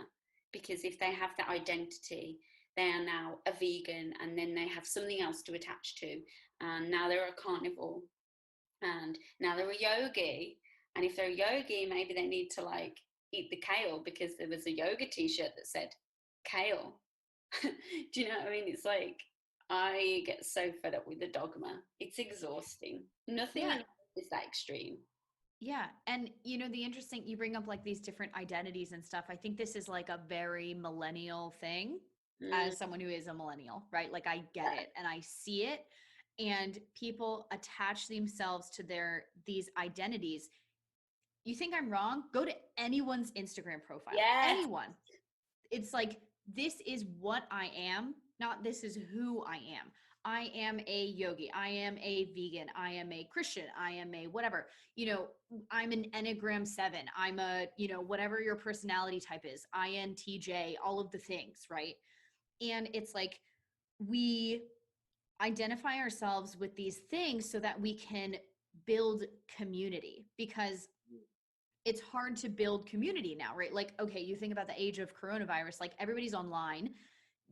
because if they have that identity, they are now a vegan, and then they have something else to attach to, and now they're a carnivore, and now they're a yogi. And if they're a yogi, maybe they need to like eat the kale because there was a yoga t-shirt that said kale. Do you know what I mean? It's like, I get so fed up with the dogma. It's exhausting. Nothing in Yeah. life is that extreme. Yeah. And the interesting, you bring up like these different identities and stuff. I think this is like a very millennial thing, Mm, as someone who is a millennial, right? Like I get it and I see it. And people attach themselves to these identities. You think I'm wrong? Go to anyone's Instagram profile. yes. Anyone. It's like, this is what I am, not this is who I am. I am a yogi. I am a vegan. I am a Christian. I am a whatever. I'm an Enneagram 7. I'm a, whatever your personality type is, INTJ, all of the things, right? And it's like, we identify ourselves with these things so that we can build community, because it's hard to build community now, right? Like, okay, you think about the age of coronavirus, like everybody's online,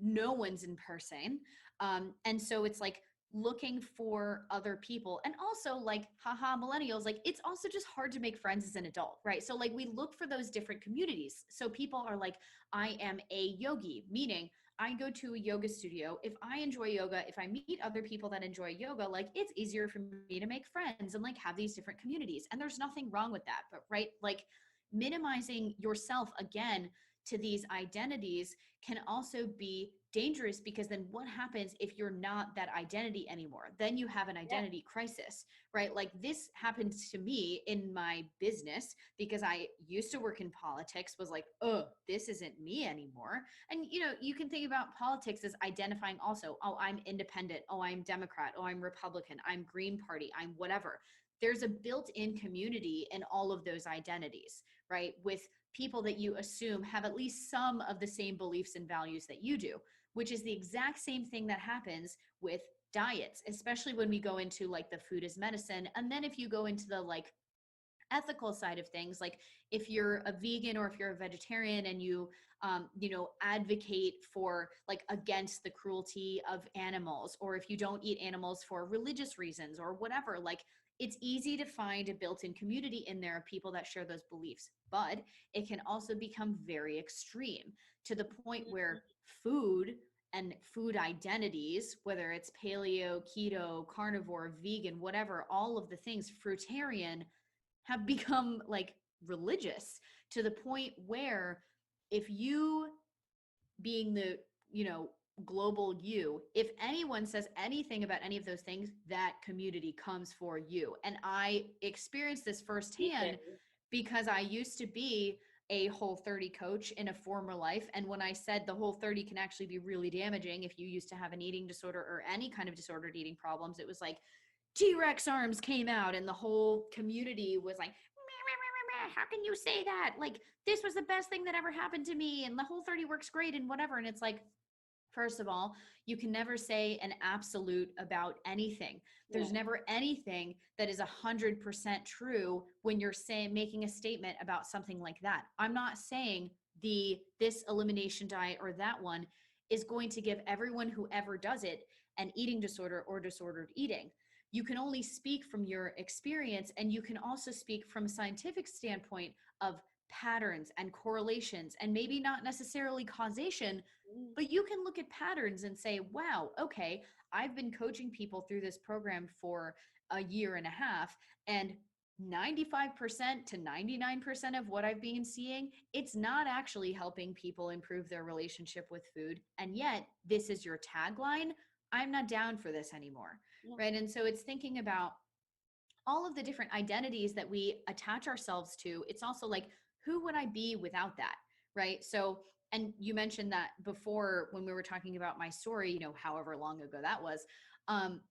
no one's in person. And so it's like looking for other people. And also, like, haha, millennials, like it's also just hard to make friends as an adult, right? So like we look for those different communities. So people are like, I am a yogi, meaning I go to a yoga studio. If I enjoy yoga, if I meet other people that enjoy yoga, like it's easier for me to make friends and like have these different communities. And there's nothing wrong with that. But right, like minimizing yourself again to these identities can also be dangerous, because then what happens if you're not that identity anymore? Then you have an Yeah. identity crisis, right? Like this happened to me in my business, because I used to work in politics, was like, oh, this isn't me anymore. And you can think about politics as identifying also, oh, I'm independent, oh, I'm Democrat, oh, I'm Republican, I'm Green Party, I'm whatever. There's a built-in community in all of those identities, right? With people that you assume have at least some of the same beliefs and values that you do, which is the exact same thing that happens with diets, especially when we go into like the food as medicine. And then if you go into the like ethical side of things, like if you're a vegan or if you're a vegetarian and you advocate for like against the cruelty of animals, or if you don't eat animals for religious reasons or whatever, like it's easy to find a built-in community in there of people that share those beliefs. But it can also become very extreme, to the point where food and food identities, whether it's paleo, keto, carnivore, vegan, whatever, all of the things, fruitarian, have become like religious, to the point where if you, being the global you, if anyone says anything about any of those things, that community comes for you. And I experienced this firsthand, because I used to be a Whole30 coach in a former life. And when I said the Whole30 can actually be really damaging if you used to have an eating disorder or any kind of disordered eating problems, it was like T-Rex arms came out and the whole community was like, how can you say that? Like, this was the best thing that ever happened to me, and the Whole30 works great and whatever. And it's like, First of all, you can never say an absolute about anything. There's No. never anything that is 100% true when you're saying, making a statement about something like that. I'm not saying this elimination diet or that one is going to give everyone who ever does it an eating disorder or disordered eating. You can only speak from your experience, and you can also speak from a scientific standpoint of patterns and correlations, and maybe not necessarily causation, Mm. but you can look at patterns and say, wow, okay, I've been coaching people through this program for a year and a half, and 95% to 99% of what I've been seeing, it's not actually helping people improve their relationship with food. And yet, this is your tagline. I'm not down for this anymore. No. Right. And so it's thinking about all of the different identities that we attach ourselves to. It's also like, who would I be without that? Right. So, and you mentioned that before when we were talking about my story, you know, however long ago that was,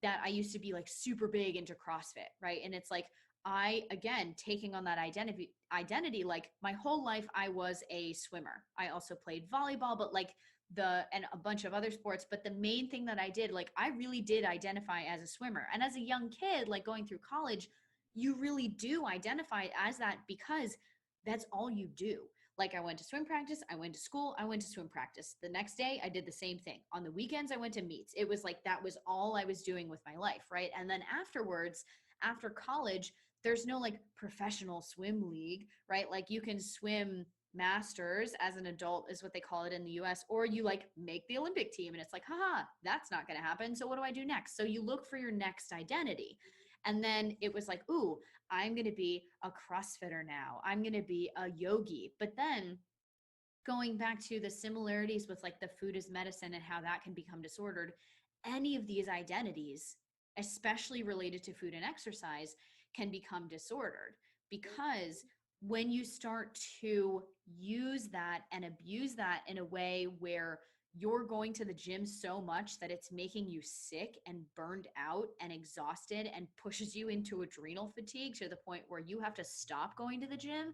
that I used to be like super big into CrossFit. Right. And it's like, I, again, taking on that identity, like my whole life, I was a swimmer. I also played volleyball, but like and a bunch of other sports. But the main thing that I did, like I really did identify as a swimmer. And as a young kid, like going through college, you really do identify as that because that's all you do. Like I went to swim practice, I went to school, I went to swim practice. The next day I did the same thing. On the weekends I went to meets. It was like that was all I was doing with my life, right? And then afterwards, after college, there's no like professional swim league, right? Like you can swim masters as an adult is what they call it in the US, or you like make the Olympic team and it's like, haha, that's not going to happen. So what do I do next? So you look for your next identity. And then it was like, ooh, I'm going to be a CrossFitter now. I'm going to be a yogi. But then going back to the similarities with like the food is medicine and how that can become disordered, any of these identities, especially related to food and exercise, can become disordered because when you start to use that and abuse that in a way where you're going to the gym so much that it's making you sick and burned out and exhausted and pushes you into adrenal fatigue to the point where you have to stop going to the gym,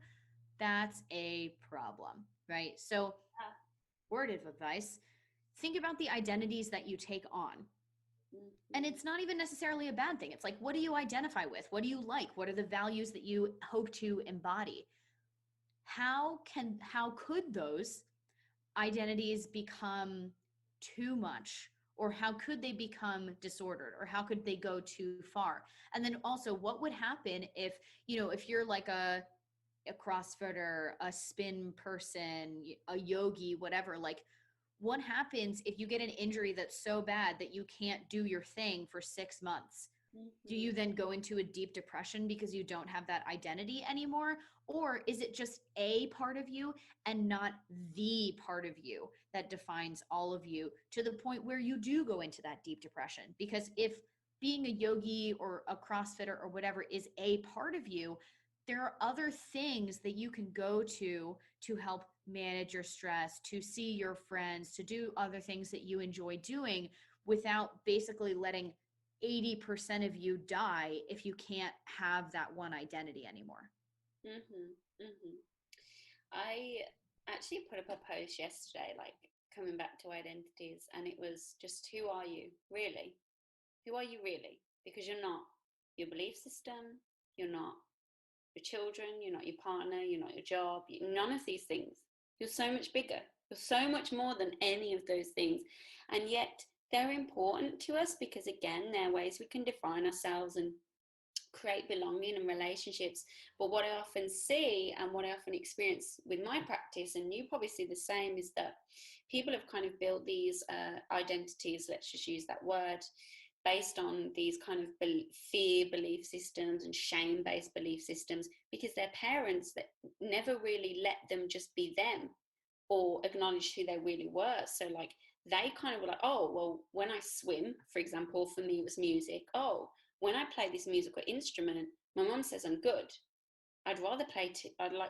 that's a problem, right? So, word of advice, think about the identities that you take on. And it's not even necessarily a bad thing. It's like, what do you identify with? What do you like? What are the values that you hope to embody? How could those identities become too much, or how could they become disordered, or how could they go too far? And then also, what would happen if, you know, if you're like a CrossFitter, a spin person, a yogi, whatever, like what happens if you get an injury that's so bad that you can't do your thing for 6 months? Do you then go into a deep depression because you don't have that identity anymore? Or is it just a part of you and not the part of you that defines all of you to the point where you do go into that deep depression? Because if being a yogi or a CrossFitter or whatever is a part of you, there are other things that you can go to help manage your stress, to see your friends, to do other things that you enjoy doing without basically letting 80% of you die if you can't have that one identity anymore. I actually put up a post yesterday, like coming back to identities, and it was just, who are you really? Who are you really? Because you're not your belief system, you're not your children, you're not your partner, you're not your job, none of these things. You're so much bigger. You're so much more than any of those things. And yet they're important to us because, again, they're ways we can define ourselves and create belonging and relationships. But what I often see and what I often experience with my practice, and you probably see the same, is that people have kind of built these identities, let's just use that word, based on these kind of fear belief systems and shame-based belief systems, because their parents that never really let them just be them or acknowledge who they really were. So like they kind of were like, oh, well, when I swim, for example, for me it was music. Oh, when I play this musical instrument, my mom says I'm good. I'd rather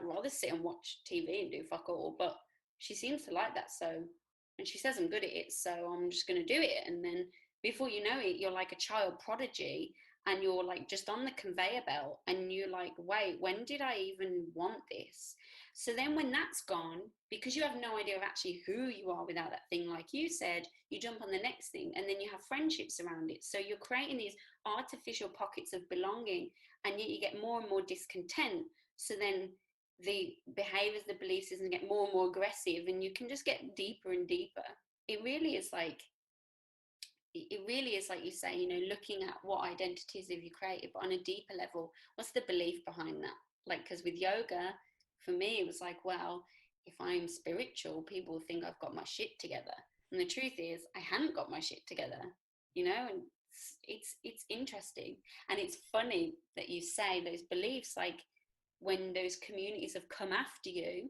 rather sit and watch TV and do fuck all, but she seems to like that. So, and she says I'm good at it, so I'm just going to do it. And then before you know it, you're like a child prodigy, and you're like just on the conveyor belt, and you're like, wait, when did I even want this? So then when that's gone, because you have no idea of actually who you are without that thing, like you said, you jump on the next thing, and then you have friendships around it. So you're creating these artificial pockets of belonging, and yet you get more and more discontent. So then the behaviors, the belief systems get more and more aggressive, and you can just get deeper and deeper. It really is like, like you say, you know, looking at what identities have you created, but on a deeper level, what's the belief behind that? Like, because with yoga, for me, it was like, well, if I'm spiritual, people think I've got my shit together. And the truth is, I hadn't got my shit together, you know, and it's interesting. And it's funny that you say those beliefs, like when those communities have come after you,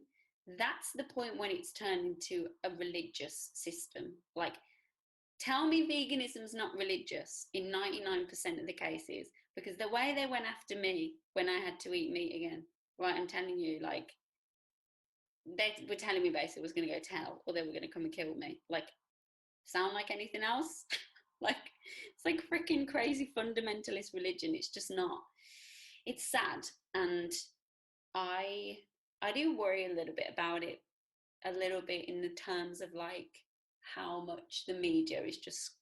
that's the point when it's turned into a religious system. Like, tell me veganism's not religious in 99% of the cases, because the way they went after me when I had to eat meat again, right? I'm telling you, like, they were telling me basically I was going to go to hell, or they were going to come and kill me. Like, sound like anything else? Like, it's like freaking crazy fundamentalist religion. It's just not. It's sad, and I I do worry a little bit about it, a little bit in the terms of like how much the media is just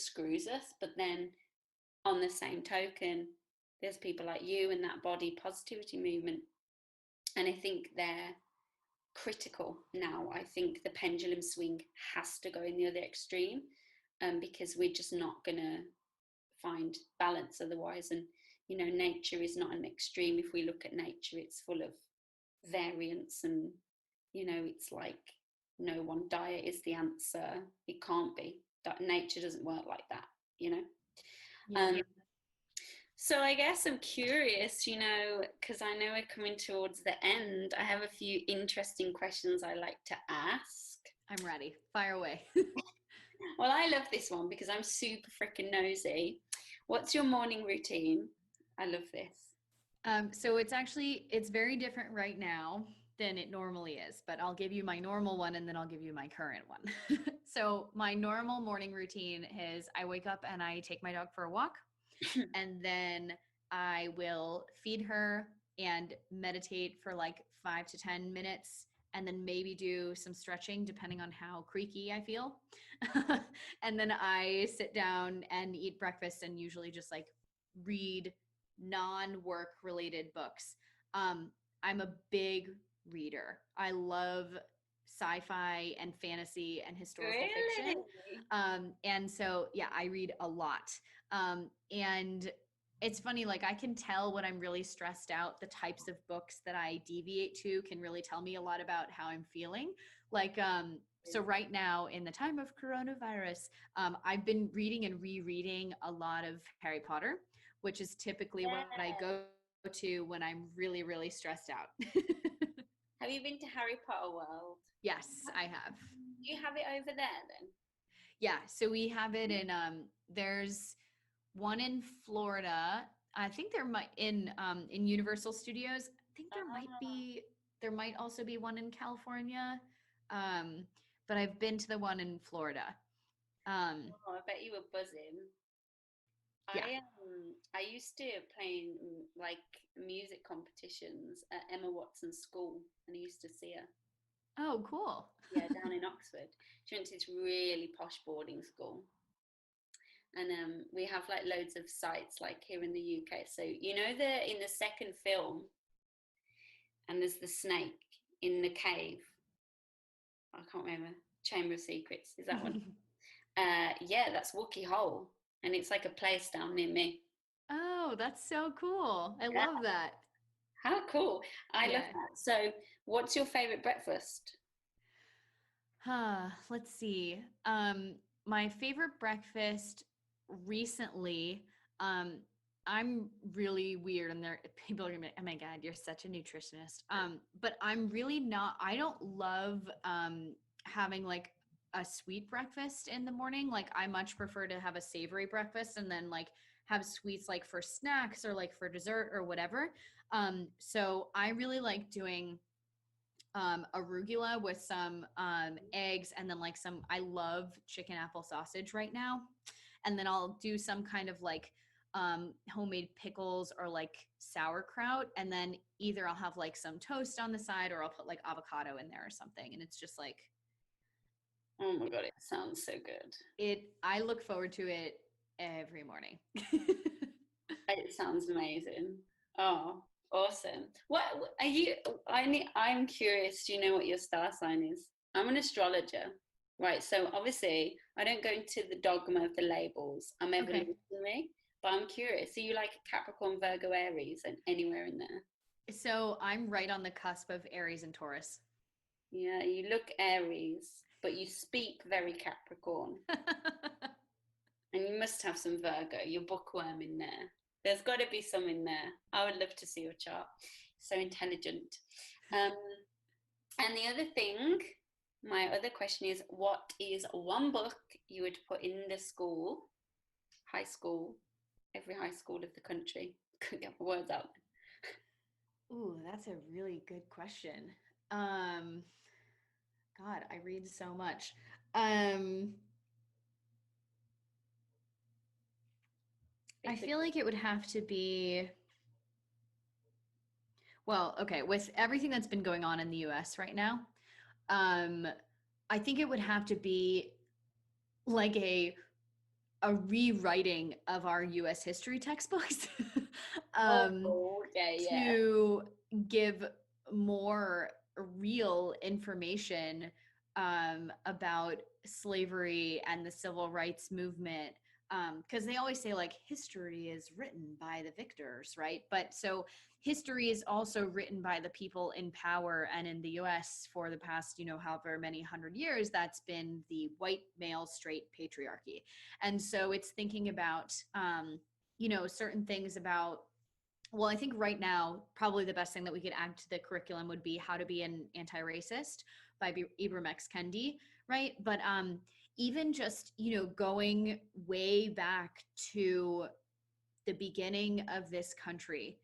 screws us. But then on the same token, there's people like you and that body positivity movement, and I think they're critical now. I think the pendulum swing has to go in the other extreme, because we're just not gonna find balance otherwise. And you know, nature is not an extreme. If we look at nature, it's full of variance, and you know, it's like no one diet is the answer. It can't be. Nature doesn't work like that, you know. Yeah. um so I guess I'm curious, you know, because I know we're coming towards the end. I have a few interesting questions I like to ask. I'm ready. Fire away. Well, I love this one because I'm super freaking nosy. What's your morning routine? I love this. So it's very different right now than it normally is, but I'll give you my normal one and then I'll give you my current one. So my normal morning routine is I wake up and I take my dog for a walk, and then I will feed her and meditate for like 5 to 10 minutes, and then maybe do some stretching depending on how creaky I feel. And then I sit down and eat breakfast and usually just like read non-work related books. Um, I'm a big reader. I love sci-fi and fantasy and historical fiction. Really? And so, yeah, I read a lot. And it's funny, like I can tell when I'm really stressed out, the types of books that I deviate to can really tell me a lot about how I'm feeling. Like, so right now in the time of coronavirus, I've been reading and rereading a lot of Harry Potter, which is typically what I Yeah. go to when I'm really, really stressed out. Have you been to Harry Potter World? Yes, I have. Do you have it over there then? Yeah, so we have it in there's one in Florida. I think there might in Universal Studios. I think Ah, there might also be one in California. Um, but I've been to the one in Florida. Um, oh, I bet you were buzzing. yeah. I used to play in like music competitions at Emma Watson's school, and I used to see her. Oh, cool. Yeah, down in Oxford. She went to this really posh boarding school, and we have like loads of sites like here in the UK. So you know, the in the second film, and there's the snake in the cave. I can't remember. Chamber of Secrets, is that one? Yeah, that's Wookie Hole, and it's like a place down near me. Oh, that's so cool. I Yeah, love that. how cool! I love Yeah. that. So, what's your favorite breakfast? Let's see. My favorite breakfast recently, um, I'm really weird, and there people are gonna be like, oh my God, you're such a nutritionist. But I'm really not, I don't love having like a sweet breakfast in the morning. Like I much prefer to have a savory breakfast and then like have sweets like for snacks or like for dessert or whatever. So I really like doing arugula with some eggs, and then like some, I love chicken apple sausage right now. And then I'll do some kind of like homemade pickles or like sauerkraut. And then either I'll have like some toast on the side or I'll put like avocado in there or something. And it's just like, oh my God, it sounds so good. I look forward to it every morning. It sounds amazing. Oh, awesome. What are you? I'm curious. Do you know what your star sign is? I'm an astrologer, right? So obviously, I don't go into the dogma of the labels. I'm Okay. evolutionary, but I'm curious. Are you like Capricorn, Virgo, Aries, and anywhere in there? So I'm right on the cusp of Aries and Taurus. Yeah, you look Aries, but you speak very Capricorn. And you must have some Virgo, your bookworm in there. There's got to be some in there. I would love to see your chart. So intelligent. Um, and the other thing, my other question is, what is one book you would put in the school, high school, every high school of the country? Couldn't get my words out. Ooh, that's a really good question. Um, God, I read so much. Um, I It's a feel like it would have to be, well, okay, with everything that's been going on in the US right now, um, I think it would have to be like a rewriting of our US history textbooks. um, oh yeah, yeah. to give more real information about slavery and the civil rights movement. Because they always say like history is written by the victors, right? But so history is also written by the people in power, and in the US for the past, however many 100 years, that's been the white male straight patriarchy. And so it's thinking about certain things about, well, I think right now, probably the best thing that we could add to the curriculum would be How to Be an Anti-Racist by Ibram X. Kendi, right? But even just, going way back to the beginning of this country,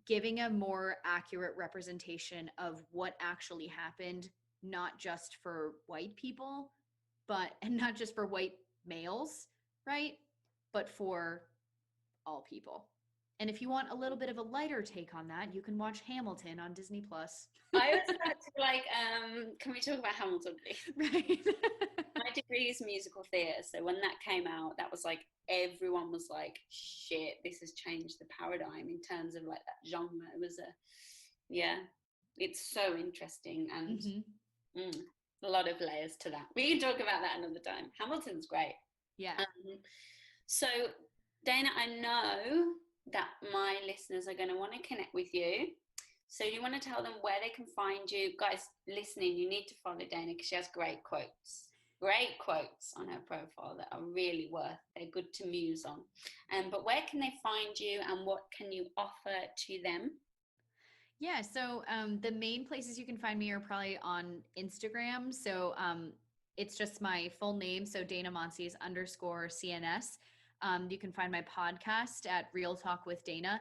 giving a more accurate representation of what actually happened, not just for white people, and not just for white males, right? But for all people. And if you want a little bit of a lighter take on that, you can watch Hamilton on Disney Plus. I was about to like, can we talk about Hamilton, please? Right. My degree is musical theatre, so when that came out, that was like everyone was like, "Shit, this has changed the paradigm in terms of like that genre." It was yeah, it's so interesting and Mm-hmm. mm, a lot of layers to that. We can talk about that another time. Hamilton's great. Yeah. So, Dana, I know that my listeners are going to want to connect with you. So, you want to tell them where they can find you? Guys, listening, you need to follow Dana because she has great quotes. Great quotes on her profile that are really they're good to muse on. But where can they find you and what can you offer to them? Yeah. So the main places you can find me are probably on Instagram. So it's just my full name. So Dana Monsees _ CNS. You can find my podcast at Real Talk with Dana.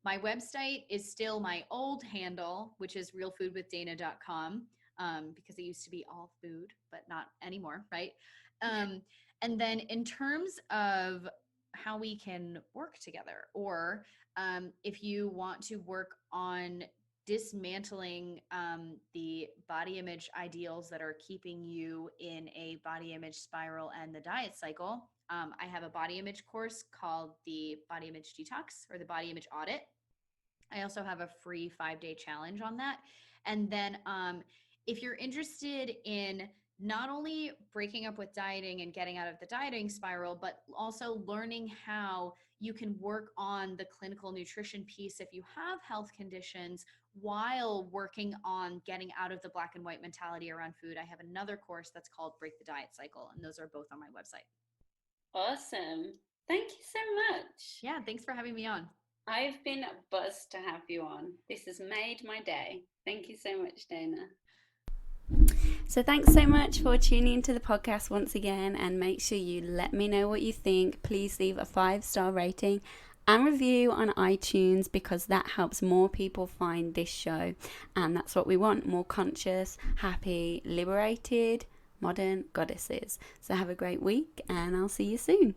My website is still my old handle, which is realfoodwithdana.com, because it used to be all food, but not anymore, right? And then in terms of how we can work together, or if you want to work on dismantling the body image ideals that are keeping you in a body image spiral and the diet cycle, I have a body image course called the Body Image Detox or the Body Image Audit. I also have a free 5-day challenge on that. And then if you're interested in not only breaking up with dieting and getting out of the dieting spiral, but also learning how you can work on the clinical nutrition piece if you have health conditions while working on getting out of the black and white mentality around food, I have another course that's called Break the Diet Cycle, and those are both on my website. Awesome. Thank you so much. Yeah, thanks for having me on. I've been buzzed to have you on. This has made my day. Thank you so much, Dana. So thanks so much for tuning into the podcast once again, and make sure you let me know what you think. Please leave a 5-star rating and review on iTunes because that helps more people find this show, and that's what we want: more conscious, happy, liberated, modern goddesses. So have a great week and I'll see you soon.